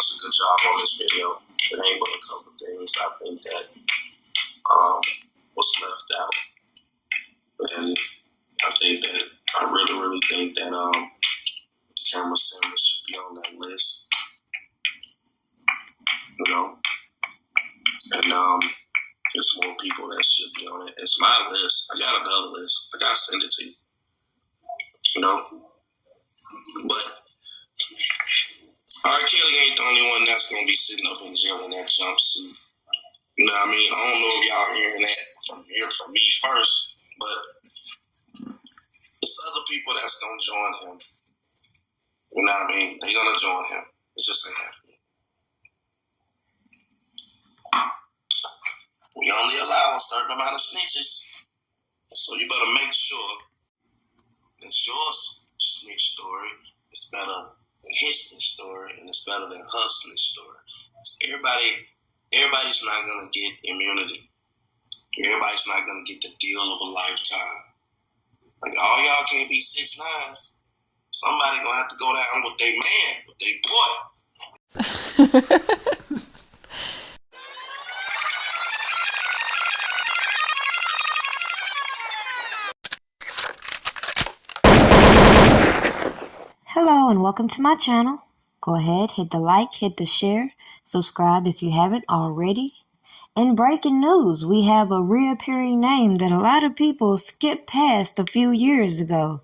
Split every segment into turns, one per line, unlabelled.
much a good job on this video. It ain't but a couple of things I think that was left out. And I think that I really think that camera symbols should be on that list. You know? And there's more people that should be on it. It's my list. I got another list. I gotta send it to you. You know? But R. Kelly ain't the only one that's gonna be sitting up in jail in that jumpsuit. You know what I mean? I don't know if y'all hearing that from me first, but it's other people that's gonna join him. You know what I mean? They're gonna join him. It just ain't happening. We only allow a certain amount of snitches. So you better make sure that your snitch story is better than his snitch story, and it's better than her snitch story. Everybody's not gonna get immunity. Everybody's not gonna get the deal of a lifetime. Like, all y'all can't be 6'9". Somebody gonna have to go down with their man, with their boy.
Hello and welcome to my channel. Go ahead, hit the like, hit the share, subscribe if you haven't already. In breaking news, we have a reappearing name that a lot of people skipped past a few years ago.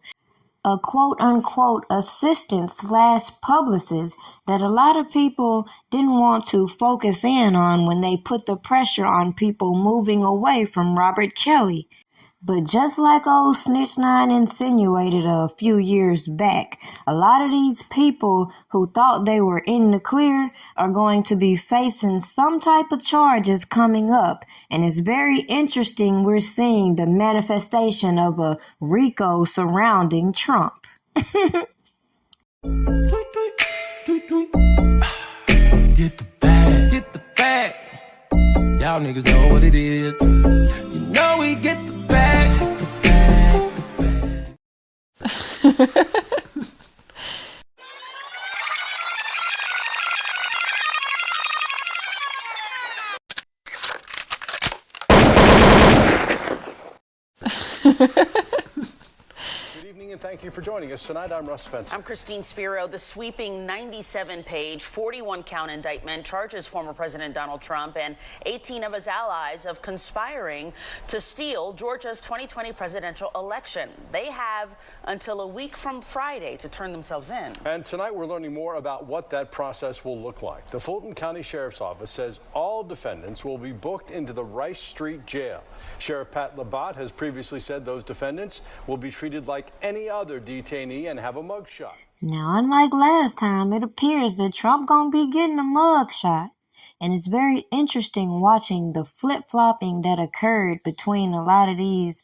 A quote-unquote assistant/publicist that a lot of people didn't want to focus in on when they put the pressure on people moving away from Robert Kelly. But just like old Snitch 9 insinuated a few years back, a lot of these people who thought they were in the clear are going to be facing some type of charges coming up. And it's very interesting we're seeing the manifestation of a RICO surrounding Trump.
Get the bag. Get the bag. Y'all niggas know what it is. You know we get the bag. The bag. The bag.
Good evening and thank you for joining us tonight. I'm Russ Spencer.
I'm Christine Spiro. The sweeping 97-page, 41-count indictment charges former President Donald Trump and 18 of his allies of conspiring to steal Georgia's 2020 presidential election. They have until a week from Friday to turn themselves in.
And tonight we're learning more about what that process will look like. The Fulton County Sheriff's Office says all defendants will be booked into the Rice Street Jail. Sheriff Pat Labatt has previously said those defendants will be treated like any other detainee and have a mugshot.
Now, unlike last time, it appears that Trump gonna be getting a mugshot. And it's very interesting watching the flip-flopping that occurred between a lot of these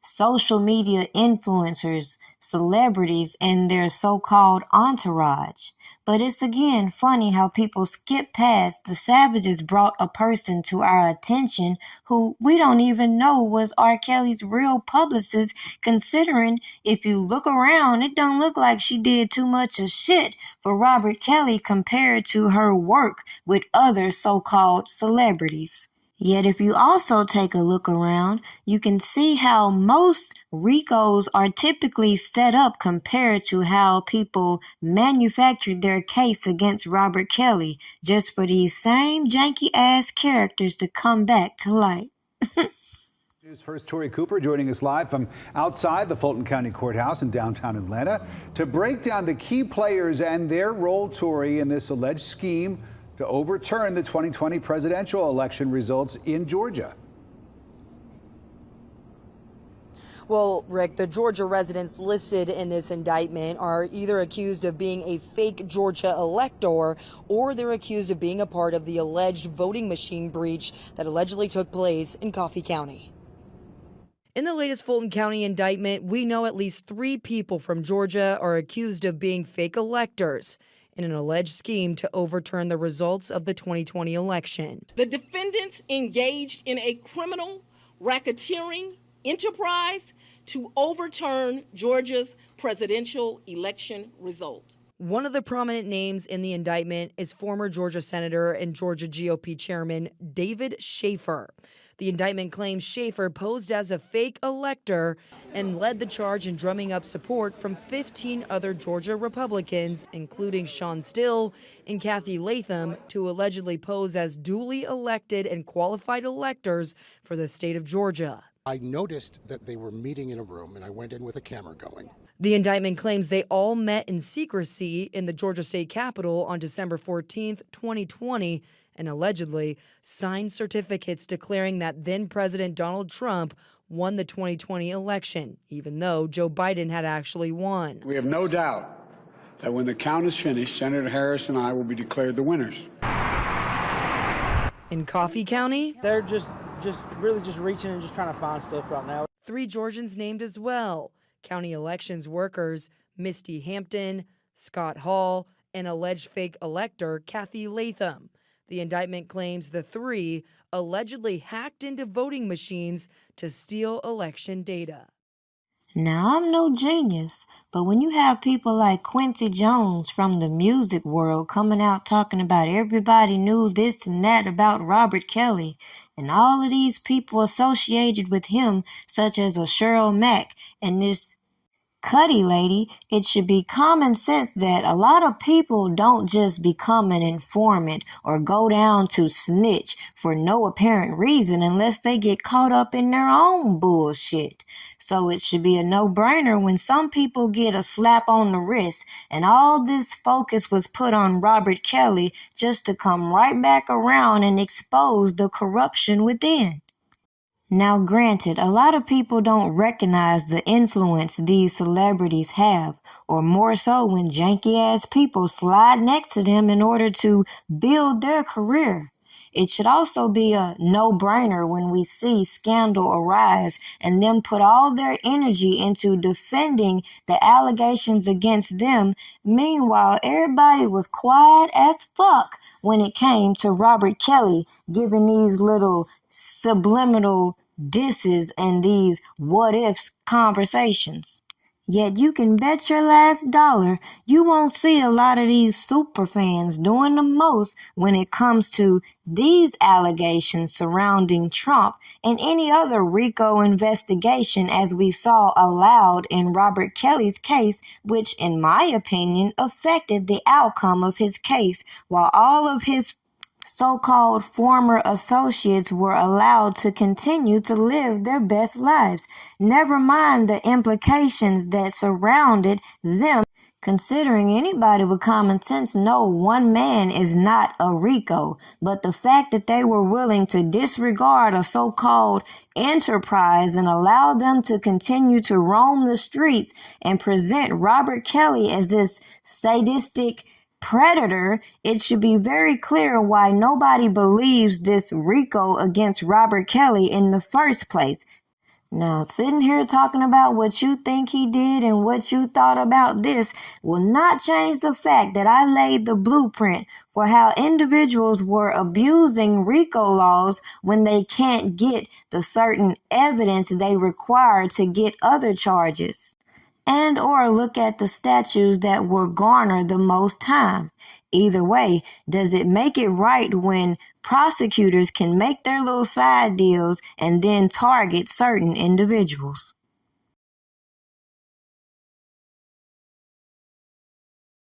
social media influencers, celebrities, and their so-called entourage. But it's again funny how people skip past the savages brought a person to our attention who we don't even know was R. Kelly's real publicist, considering if you look around, it don't look like she did too much of shit for Robert Kelly compared to her work with other so-called celebrities. Yet if you also take a look around, you can see how most RICOs are typically set up compared to how people manufactured their case against Robert Kelly, just for these same janky-ass characters to come back to light.
News First, Tori Cooper joining us live from outside the Fulton County Courthouse in downtown Atlanta to break down the key players and their role, Tori, in this alleged scheme to overturn the 2020 presidential election results in Georgia.
Well, Rick, the Georgia residents listed in this indictment are either accused of being a fake Georgia elector or they're accused of being a part of the alleged voting machine breach that allegedly took place in Coffee County. In the latest Fulton County indictment, we know at least 3 people from Georgia are accused of being fake electors in an alleged scheme to overturn the results of the 2020 election.
The defendants engaged in a criminal racketeering enterprise to overturn Georgia's presidential election result.
One of the prominent names in the indictment is former Georgia Senator and Georgia GOP Chairman David Schaefer. The indictment claims Schaefer posed as a fake elector and led the charge in drumming up support from 15 other Georgia Republicans, including Sean Still and Kathy Latham, to allegedly pose as duly elected and qualified electors for the state of Georgia.
I noticed that they were meeting in a room, and I went in with a camera going.
The indictment claims they all met in secrecy in the Georgia State Capitol on December 14th, 2020, and allegedly signed certificates declaring that then-President Donald Trump won the 2020 election, even though Joe Biden had actually won.
We have no doubt that when the count is finished, Senator Harris and I will be declared the winners.
In Coffee County,
they're just really reaching and just trying to find stuff right now.
3 Georgians named as well. County elections workers Misty Hampton, Scott Hall, and alleged fake elector Kathy Latham. The indictment claims the 3 allegedly hacked into voting machines to steal election data.
Now, I'm no genius, but when you have people like Quincy Jones from the music world coming out talking about everybody knew this and that about Robert Kelly, and all of these people associated with him, such as a Cheryl Mack and this Cuddy lady, it should be common sense that a lot of people don't just become an informant or go down to snitch for no apparent reason unless they get caught up in their own bullshit. So it should be a no-brainer when some people get a slap on the wrist and all this focus was put on Robert Kelly just to come right back around and expose the corruption within. Now, granted, a lot of people don't recognize the influence these celebrities have, or more so when janky-ass people slide next to them in order to build their career. It should also be a no-brainer when we see scandal arise and them put all their energy into defending the allegations against them. Meanwhile, everybody was quiet as fuck when it came to Robert Kelly giving these little subliminal disses and these what-ifs conversations. Yet you can bet your last dollar you won't see a lot of these super fans doing the most when it comes to these allegations surrounding Trump and any other RICO investigation, as we saw allowed in Robert Kelly's case, which in my opinion affected the outcome of his case, while all of his so-called former associates were allowed to continue to live their best lives. Never mind the implications that surrounded them. Considering anybody with common sense know one man is not a RICO, but the fact that they were willing to disregard a so-called enterprise and allow them to continue to roam the streets and present Robert Kelly as this sadistic predator, it should be very clear why nobody believes this RICO against Robert Kelly in the first place. Now, sitting here talking about what you think he did and what you thought about this will not change the fact that I laid the blueprint for how individuals were abusing RICO laws when they can't get the certain evidence they require to get other charges. And or look at the statutes that will garner the most time. Either way, does it make it right when prosecutors can make their little side deals and then target certain individuals?